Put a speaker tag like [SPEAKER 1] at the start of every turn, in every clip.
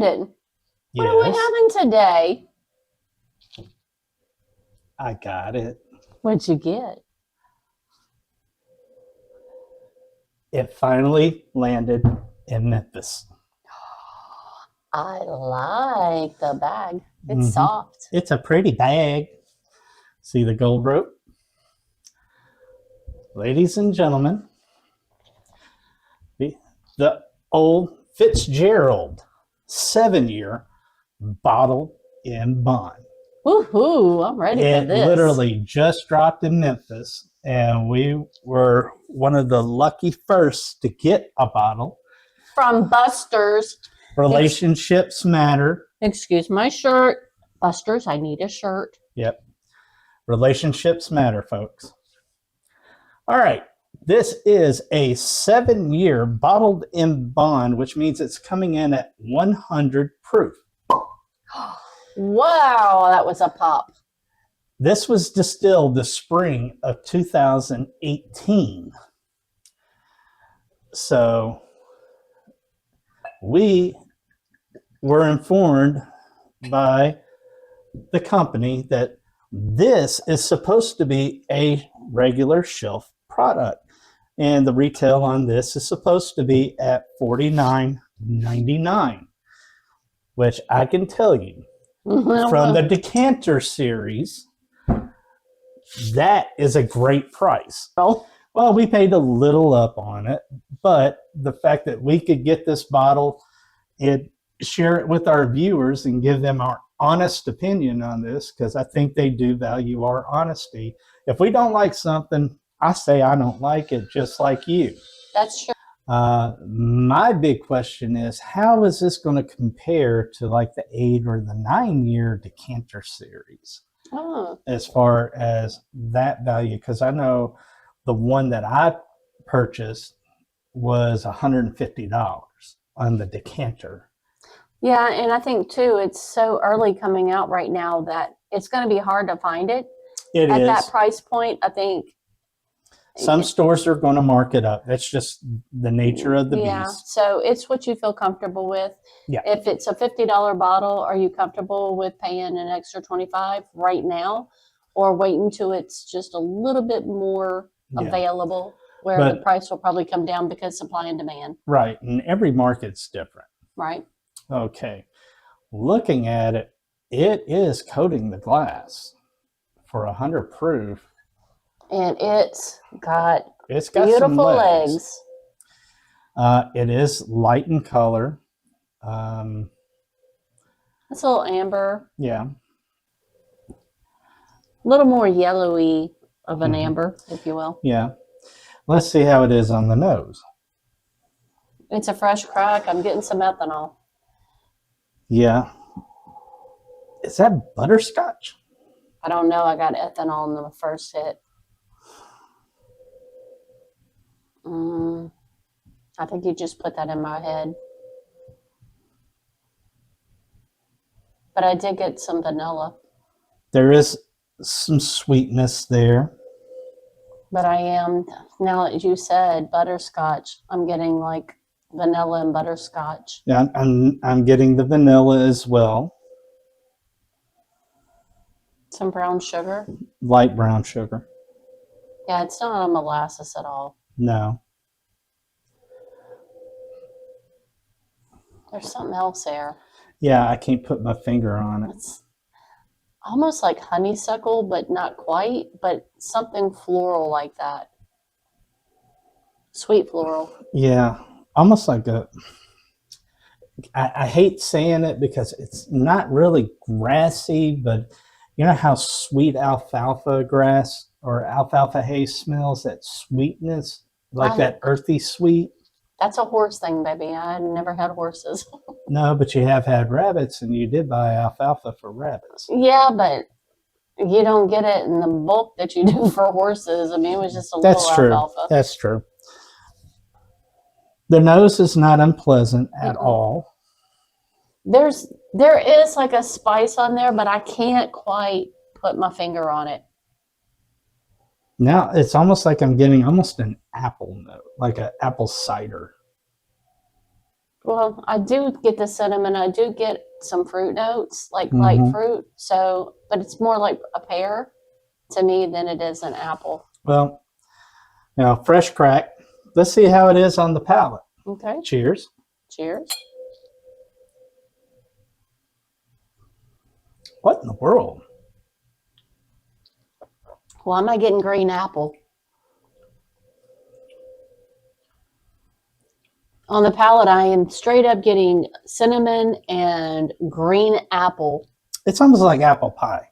[SPEAKER 1] Brandon, what are we having today?
[SPEAKER 2] I got it.
[SPEAKER 1] What'd you get?
[SPEAKER 2] It finally landed in Memphis.
[SPEAKER 1] I like the bag. It's soft.
[SPEAKER 2] It's a pretty bag. See the gold rope? Ladies and gentlemen, the Old Fitzgerald 7-year bottle in bond.
[SPEAKER 1] Woohoo! I'm ready for this.
[SPEAKER 2] It literally just dropped in Memphis, and we were one of the lucky first to get a bottle.
[SPEAKER 1] From Buster's.
[SPEAKER 2] Relationships matter.
[SPEAKER 1] Excuse my shirt. Buster's, I need a shirt.
[SPEAKER 2] Yep. Relationships matter, folks. All right. This is a 7-year bottled in bond, which means it's coming in at 100 proof.
[SPEAKER 1] Wow, that was a pop.
[SPEAKER 2] This was distilled the spring of 2018. So we were informed by the company that this is supposed to be a regular shelf product. And the retail on this is supposed to be at $49.99, which I can tell you from the Decanter series, that is a great price.
[SPEAKER 1] Oh.
[SPEAKER 2] Well, we paid a little up on it, but the fact that we could get this bottle and share it with our viewers and give them our honest opinion on this, because I think they do value our honesty. If we don't like something, I say I don't like it, just like you.
[SPEAKER 1] That's true.
[SPEAKER 2] My big question is, how is this going to compare to like the 8 or the 9-year Decanter series? As far as that value? Because I know the one that I purchased was $150 on the Decanter.
[SPEAKER 1] Yeah, and I think too, it's so early coming out right now that it's going to be hard to find it.
[SPEAKER 2] It
[SPEAKER 1] at
[SPEAKER 2] is.
[SPEAKER 1] That price point. I think
[SPEAKER 2] some stores are going to mark it up. That's just the nature of the beast.
[SPEAKER 1] So it's what you feel comfortable with.
[SPEAKER 2] Yeah.
[SPEAKER 1] If it's a $50 bottle, are you comfortable with paying an extra $25 right now, or wait until it's just a little bit more available, where the price will probably come down because supply and demand.
[SPEAKER 2] Right, and every market's different.
[SPEAKER 1] Right.
[SPEAKER 2] Okay. Looking at it, it is coating the glass for 100 proof.
[SPEAKER 1] And it's got
[SPEAKER 2] beautiful
[SPEAKER 1] legs.
[SPEAKER 2] It is light in color.
[SPEAKER 1] It's a little amber.
[SPEAKER 2] Yeah.
[SPEAKER 1] A little more yellowy of an amber, if you will.
[SPEAKER 2] Yeah. Let's see how it is on the nose.
[SPEAKER 1] It's a fresh crack. I'm getting some ethanol.
[SPEAKER 2] Yeah. Is that butterscotch?
[SPEAKER 1] I don't know. I got ethanol in the first hit. I think you just put that in my head. But I did get some vanilla.
[SPEAKER 2] There is some sweetness there.
[SPEAKER 1] But I am, now that you said butterscotch, I'm getting like vanilla and butterscotch.
[SPEAKER 2] Yeah, I'm getting the vanilla as well.
[SPEAKER 1] Some brown sugar.
[SPEAKER 2] Light brown sugar.
[SPEAKER 1] Yeah, it's not a molasses at all.
[SPEAKER 2] No.
[SPEAKER 1] There's something else there.
[SPEAKER 2] Yeah, I can't put my finger on it.
[SPEAKER 1] It's almost like honeysuckle, but not quite, but something floral like that. Sweet floral.
[SPEAKER 2] Yeah, almost like I hate saying it because it's not really grassy, but you know how sweet alfalfa grass or alfalfa hay smells, that sweetness, like that earthy sweet?
[SPEAKER 1] That's a horse thing, baby. I never had horses.
[SPEAKER 2] No, but you have had rabbits, and you did buy alfalfa for rabbits.
[SPEAKER 1] Yeah, but you don't get it in the bulk that you do for horses. I mean, it was just a little alfalfa.
[SPEAKER 2] That's true. The nose is not unpleasant at all.
[SPEAKER 1] There is like a spice on there, but I can't quite put my finger on it.
[SPEAKER 2] Now it's almost like I'm getting almost an apple note, like an apple cider.
[SPEAKER 1] Well, I do get the cinnamon. I do get some fruit notes, like light fruit. So, but it's more like a pear to me than it is an apple.
[SPEAKER 2] Well, fresh crack. Let's see how it is on the palate.
[SPEAKER 1] Okay.
[SPEAKER 2] Cheers.
[SPEAKER 1] Cheers.
[SPEAKER 2] What in the world?
[SPEAKER 1] Why am I getting green apple? On the palate, I am straight up getting cinnamon and green apple.
[SPEAKER 2] It's almost like apple pie.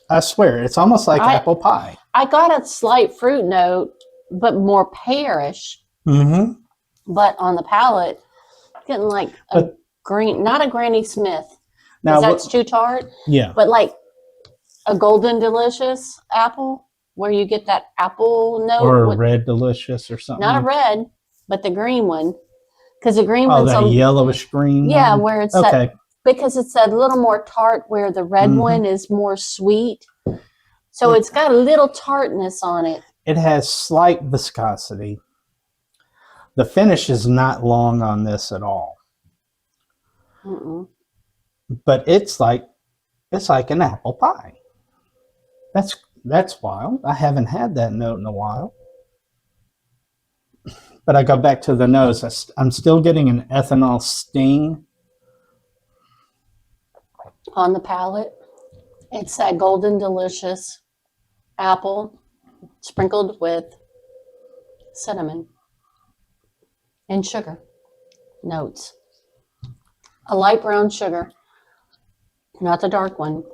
[SPEAKER 2] I swear, it's almost like apple pie.
[SPEAKER 1] I got a slight fruit note, but more pearish. But on the palate, getting like a green, not a Granny Smith. Now that's too tart.
[SPEAKER 2] Yeah.
[SPEAKER 1] But like a golden delicious apple, where you get that apple note.
[SPEAKER 2] Or a red delicious or something.
[SPEAKER 1] Not a red, but the green one. Because the green one's
[SPEAKER 2] that yellowish green
[SPEAKER 1] yeah,
[SPEAKER 2] one?
[SPEAKER 1] where it's that, because it's a little more tart, where the red one is more sweet. So it's got a little tartness on it. It
[SPEAKER 2] has slight viscosity. The finish is not long on this at all. But it's like an apple pie. That's wild. I haven't had that note in a while. But I go back to the nose. I'm still getting an ethanol sting.
[SPEAKER 1] On the palate, it's that golden delicious apple sprinkled with cinnamon and sugar notes. A light brown sugar, not the dark one.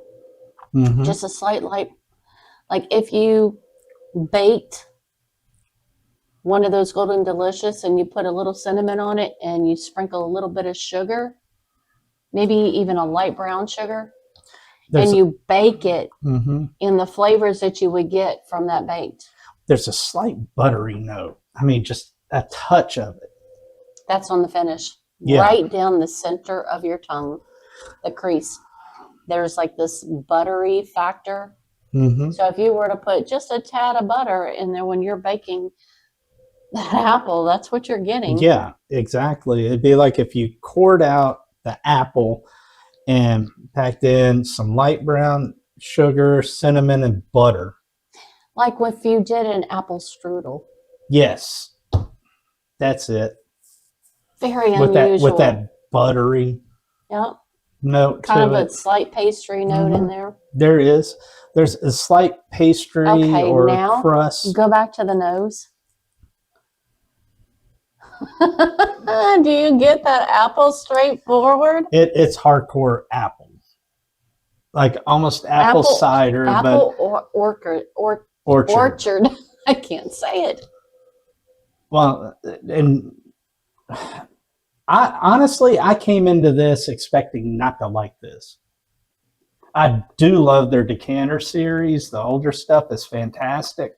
[SPEAKER 1] Just a slight light. Like if you baked one of those golden delicious and you put a little cinnamon on it and you sprinkle a little bit of sugar, maybe even a light brown sugar, and you bake it in the flavors that you would get from that baked.
[SPEAKER 2] There's a slight buttery note. I mean, just a touch of it.
[SPEAKER 1] That's on the finish. Yeah. Right down the center of your tongue, the crease. There's like this buttery factor. So if you were to put just a tad of butter in there when you're baking that apple, that's what you're getting.
[SPEAKER 2] Yeah, exactly. It'd be like if you cored out the apple and packed in some light brown sugar, cinnamon, and butter.
[SPEAKER 1] Like if you did an apple strudel.
[SPEAKER 2] Yes, that's it.
[SPEAKER 1] Very unusual.
[SPEAKER 2] With that buttery note
[SPEAKER 1] kind
[SPEAKER 2] to
[SPEAKER 1] of
[SPEAKER 2] it.
[SPEAKER 1] A slight pastry note in there.
[SPEAKER 2] There's a slight pastry or
[SPEAKER 1] now
[SPEAKER 2] crust.
[SPEAKER 1] Go back to the nose. Do you get that apple straightforward?
[SPEAKER 2] It's hardcore apple. Like almost apple cider.
[SPEAKER 1] Apple orchard. I can't say it.
[SPEAKER 2] Well, and I came into this expecting not to like this. I do love their Decanter series. The older stuff is fantastic.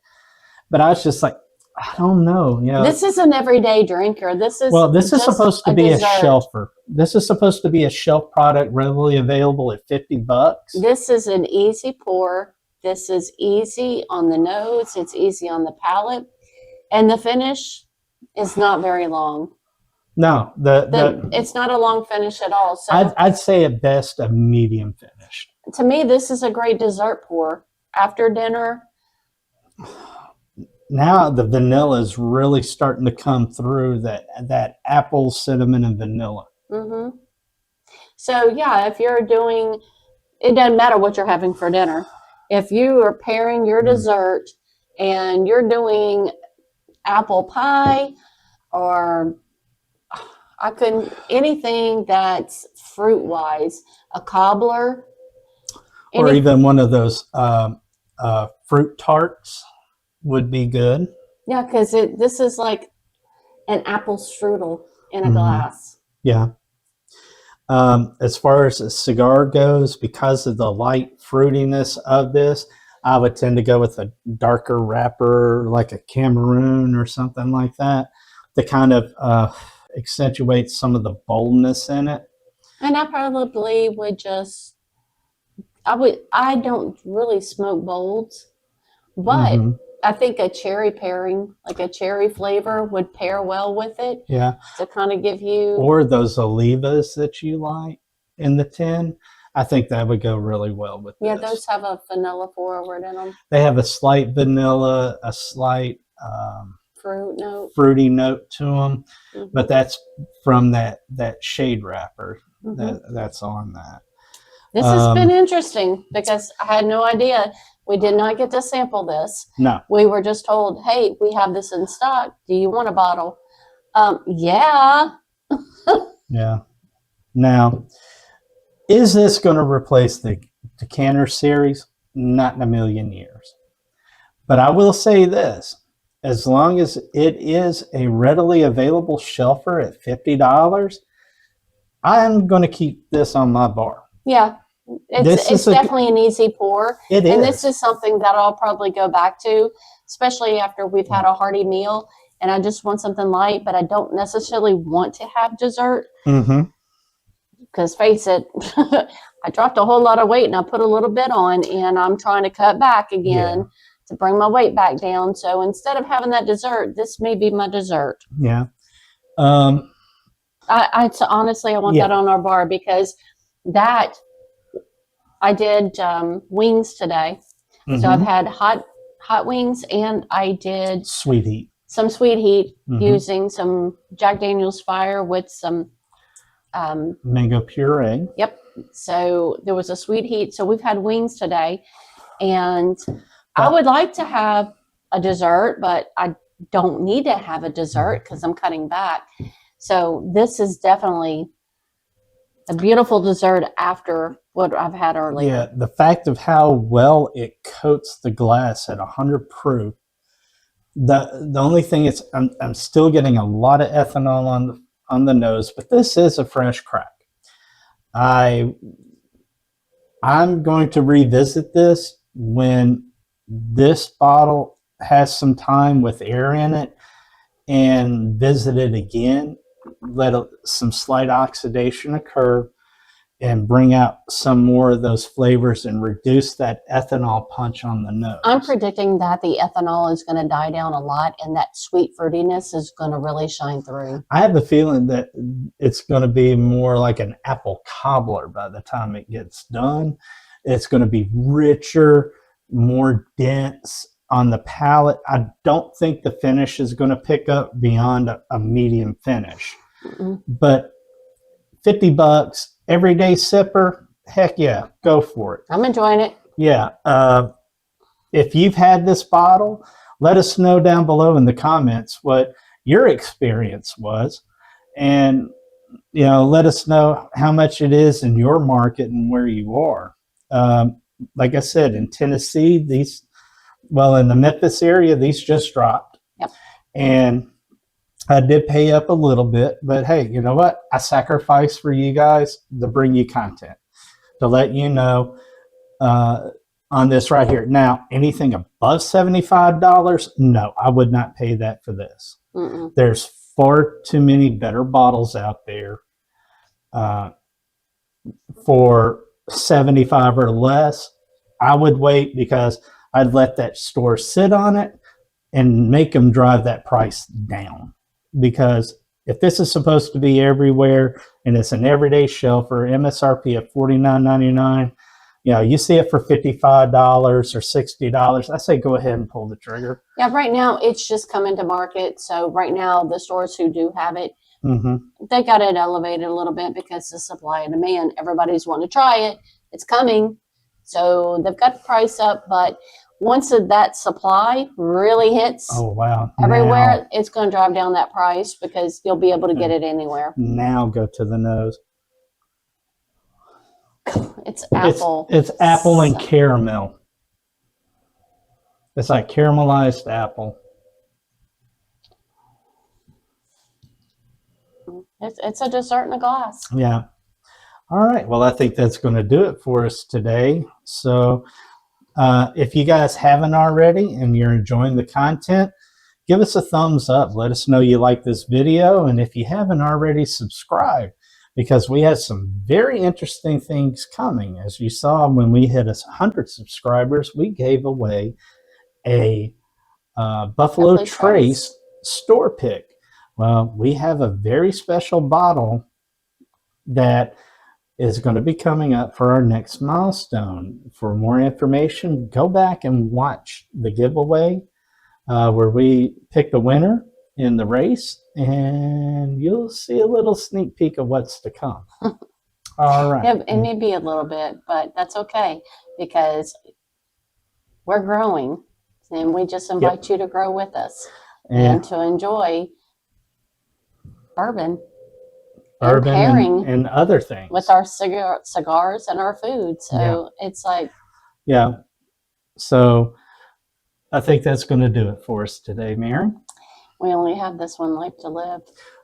[SPEAKER 2] But I was just like, I don't know.
[SPEAKER 1] This is an everyday drinker. This is
[SPEAKER 2] supposed to be a shelfer. This is supposed to be a shelf product readily available at $50.
[SPEAKER 1] This is an easy pour. This is easy on the nose. It's easy on the palate. And the finish is not very long.
[SPEAKER 2] No,
[SPEAKER 1] it's not a long finish at all. So
[SPEAKER 2] I'd say at best a medium finish.
[SPEAKER 1] To me, this is a great dessert pour after dinner.
[SPEAKER 2] Now the vanilla is really starting to come through, that apple, cinnamon, and vanilla.
[SPEAKER 1] So yeah, if you're doing, it doesn't matter what you're having for dinner. If you are pairing your dessert and you're doing apple pie or anything that's fruit wise, a cobbler,
[SPEAKER 2] or even one of those fruit tarts would be good.
[SPEAKER 1] Yeah, because this is like an apple strudel in a glass.
[SPEAKER 2] Yeah. As far as a cigar goes, because of the light fruitiness of this, I would tend to go with a darker wrapper, like a Cameroon or something like that, to kind of accentuate some of the boldness in it.
[SPEAKER 1] And I probably would I don't really smoke bolds, but I think a cherry pairing, like a cherry flavor, would pair well with it.
[SPEAKER 2] Yeah.
[SPEAKER 1] To kind of give you.
[SPEAKER 2] Or those Olivas that you like in the tin. I think that would go really well with this.
[SPEAKER 1] Yeah, those have a vanilla forward in them.
[SPEAKER 2] They have a slight vanilla, a slight fruity note to them, but that's from that shade wrapper that's on that.
[SPEAKER 1] This has been interesting because I had no idea. We did not get to sample this.
[SPEAKER 2] No.
[SPEAKER 1] We were just told, hey, we have this in stock. Do you want a bottle? Yeah.
[SPEAKER 2] Yeah. Now, is this going to replace the Decanter series? Not in a million years. But I will say this. As long as it is a readily available shelfer at $50, I'm going to keep this on my bar.
[SPEAKER 1] Yeah. It's definitely an easy pour.
[SPEAKER 2] It is.
[SPEAKER 1] And this is something that I'll probably go back to, especially after we've had a hearty meal and I just want something light, but I don't necessarily want to have dessert. Because face it, I dropped a whole lot of weight and I put a little bit on and I'm trying to cut back again to bring my weight back down. So instead of having that dessert, this may be my dessert.
[SPEAKER 2] Yeah.
[SPEAKER 1] Honestly, I want that on our bar because that I did wings today. So I've had hot wings and I did
[SPEAKER 2] sweet heat.
[SPEAKER 1] Some sweet heat using some Jack Daniel's Fire with some
[SPEAKER 2] mango puree.
[SPEAKER 1] Yep. So there was a sweet heat. So we've had wings today, and I would like to have a dessert, but I don't need to have a dessert because I'm cutting back. So this is definitely a beautiful dessert after what I've had earlier.
[SPEAKER 2] Yeah, the fact of how well it coats the glass at 100 proof. The only thing is I'm still getting a lot of ethanol on the nose, but this is a fresh crack. I'm going to revisit this when this bottle has some time with air in it and visit it again, let some slight oxidation occur and bring out some more of those flavors and reduce that ethanol punch on the nose.
[SPEAKER 1] I'm predicting that the ethanol is going to die down a lot and that sweet fruitiness is going to really shine through.
[SPEAKER 2] I have a feeling that it's going to be more like an apple cobbler by the time it gets done. It's going to be richer, more dense on the palate. I don't think the finish is going to pick up beyond a medium finish. But $50, everyday sipper, heck yeah, go for it.
[SPEAKER 1] I'm enjoying it.
[SPEAKER 2] Yeah. If you've had this bottle, let us know down below in the comments what your experience was. And, let us know how much it is in your market and where you are. Like I said, in Tennessee, in the Memphis area, these just dropped.
[SPEAKER 1] Yep. And
[SPEAKER 2] I did pay up a little bit, but hey, you know what? I sacrificed for you guys to bring you content, to let you know on this right here. Now, anything above $75, no, I would not pay that for this. There's far too many better bottles out there for $75 or less. I would wait because I'd let that store sit on it and make them drive that price down. Because if this is supposed to be everywhere and it's an everyday shelf for MSRP at $49.99, you see it for $55 or $60, I say go ahead and pull the trigger.
[SPEAKER 1] Yeah, right now it's just coming to market. So right now the stores who do have it, they got it elevated a little bit because the supply and demand. Everybody's wanting to try it. It's coming. So they've got the price up, but once that supply really hits everywhere, it's going to drive down that price because you'll be able to get it anywhere.
[SPEAKER 2] Now go to the nose.
[SPEAKER 1] It's apple.
[SPEAKER 2] It's apple and caramel. It's like caramelized apple.
[SPEAKER 1] It's a dessert in a glass.
[SPEAKER 2] Yeah. All right. Well, I think that's going to do it for us today. So if you guys haven't already and you're enjoying the content, give us a thumbs up. Let us know you like this video. And if you haven't already, subscribe, because we have some very interesting things coming. As you saw when we hit 100 subscribers, we gave away a Buffalo Trace store pick. Well, we have a very special bottle that is going to be coming up for our next milestone. For more information, go back and watch the giveaway where we pick the winner in the race, and you'll see a little sneak peek of what's to come. All right.
[SPEAKER 1] Yeah, it may be a little bit, but that's okay because we're growing, and we just invite you to grow with us and to enjoy bourbon
[SPEAKER 2] and other things
[SPEAKER 1] with our cigars and our food. So it's like,
[SPEAKER 2] so I think that's going to do it for us today, Mary.
[SPEAKER 1] We only have this one life to live.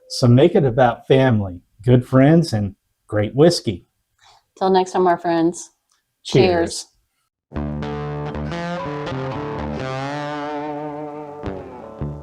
[SPEAKER 2] So make it about family, good friends, and great whiskey.
[SPEAKER 1] Till next time, our friends.
[SPEAKER 2] Cheers.